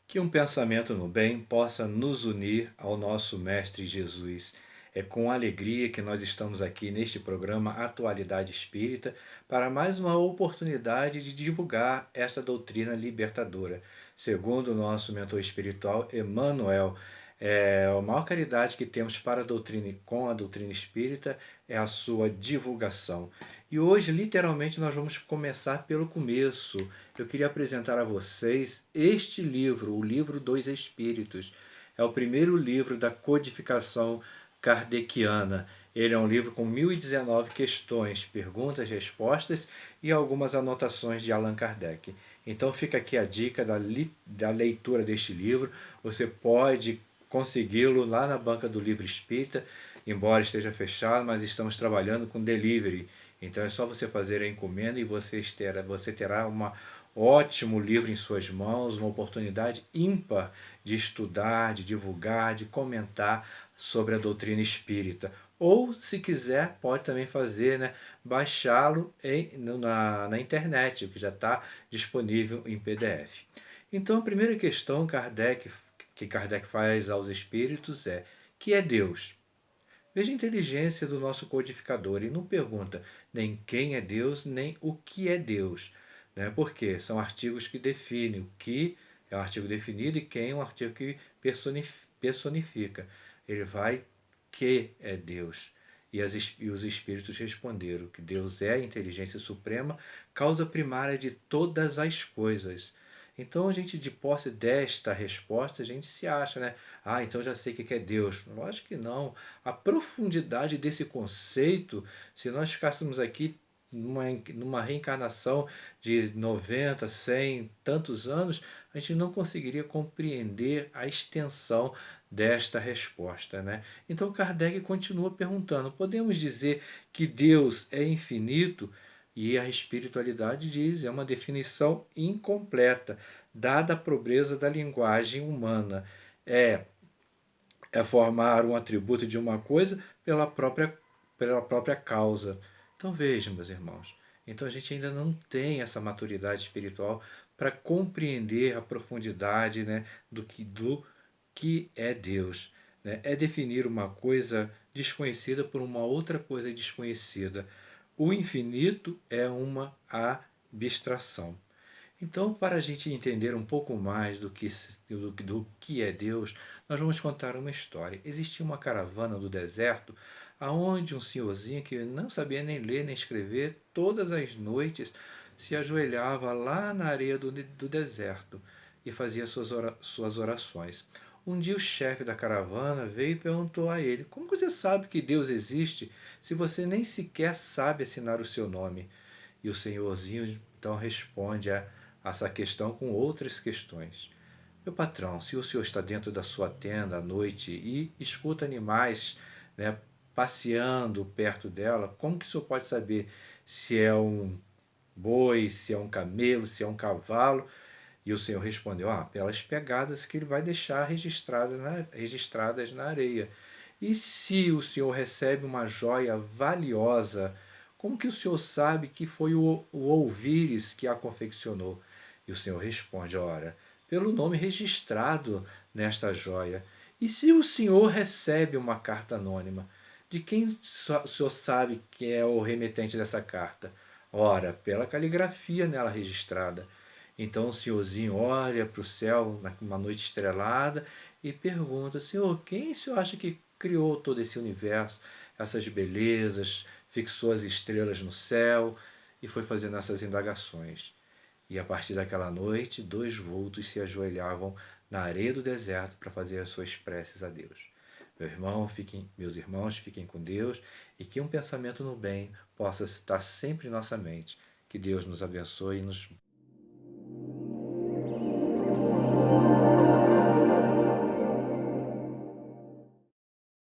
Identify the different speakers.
Speaker 1: Que um pensamento no bem possa nos unir ao nosso Mestre Jesus. É com alegria que nós estamos aqui neste programa Atualidade Espírita para mais uma oportunidade de divulgar essa doutrina libertadora. Segundo o nosso mentor espiritual, Emmanuel, a maior caridade que temos para a doutrina e com a doutrina espírita é a sua divulgação. E hoje, literalmente, nós vamos começar pelo começo. Eu queria apresentar a vocês este livro, o Livro dos Espíritos. É o primeiro livro da codificação kardeciana. Ele é um livro com 1019 questões, perguntas, respostas e algumas anotações de Allan Kardec. Então fica aqui a dica da leitura deste livro. Você pode consegui-lo lá na banca do Livro Espírita, embora esteja fechado, mas estamos trabalhando com delivery. Então é só você fazer a encomenda e você terá um ótimo livro em suas mãos, uma oportunidade ímpar de estudar, de divulgar, de comentar sobre a doutrina espírita. Ou, se quiser, pode também fazer, baixá-lo na internet, que já está disponível em PDF. Então, a primeira questão que Kardec faz aos espíritos é: que é Deus? Veja a inteligência do nosso codificador. Ele não pergunta nem quem é Deus, nem o que é Deus. Né? Porque são artigos que definem. O que é um artigo definido e quem é um artigo que personifica. Ele vai que é Deus. E os espíritos responderam que Deus é a inteligência suprema, causa primária de todas as coisas. Então a gente, de posse desta resposta, a gente se acha, né? Ah, então já sei o que é Deus. Lógico que não. A profundidade desse conceito, se nós ficássemos aqui numa reencarnação de 90, 100, tantos anos, a gente não conseguiria compreender a extensão desta resposta, né? Então Kardec continua perguntando: podemos dizer que Deus é infinito? E a espiritualidade diz, é uma definição incompleta, dada a pobreza da linguagem humana. É, é formar um atributo de uma coisa pela própria causa. Então vejam, meus irmãos, então a gente ainda não tem essa maturidade espiritual para compreender a profundidade, do que é Deus. Né? É definir uma coisa desconhecida por uma outra coisa desconhecida. O infinito é uma abstração. Então, para a gente entender um pouco mais do que é Deus, nós vamos contar uma história. Existia uma caravana do deserto, aonde um senhorzinho que não sabia nem ler nem escrever, todas as noites se ajoelhava lá na areia do deserto e fazia suas orações. Um dia o chefe da caravana veio e perguntou a ele: como você sabe que Deus existe se você nem sequer sabe assinar o seu nome? E o senhorzinho então responde a essa questão com outras questões. Meu patrão, se o senhor está dentro da sua tenda à noite e escuta animais, passeando perto dela, como que o senhor pode saber se é um boi, se é um camelo, se é um cavalo? E o senhor respondeu: pelas pegadas que ele vai deixar registradas na areia. E se o senhor recebe uma joia valiosa, como que o senhor sabe que foi o ouvires que a confeccionou? E o senhor responde: ora, pelo nome registrado nesta joia. E se o senhor recebe uma carta anônima, de quem o senhor sabe que é o remetente dessa carta? Ora, pela caligrafia nela registrada. Então o senhorzinho olha para o céu numa noite estrelada e pergunta: Senhor, quem o senhor acha que criou todo esse universo, essas belezas, fixou as estrelas no céu e foi fazendo essas indagações? E a partir daquela noite, dois vultos se ajoelhavam na areia do deserto para fazer as suas preces a Deus. Meus irmãos, fiquem com Deus e que um pensamento no bem possa estar sempre em nossa mente. Que Deus nos abençoe e nos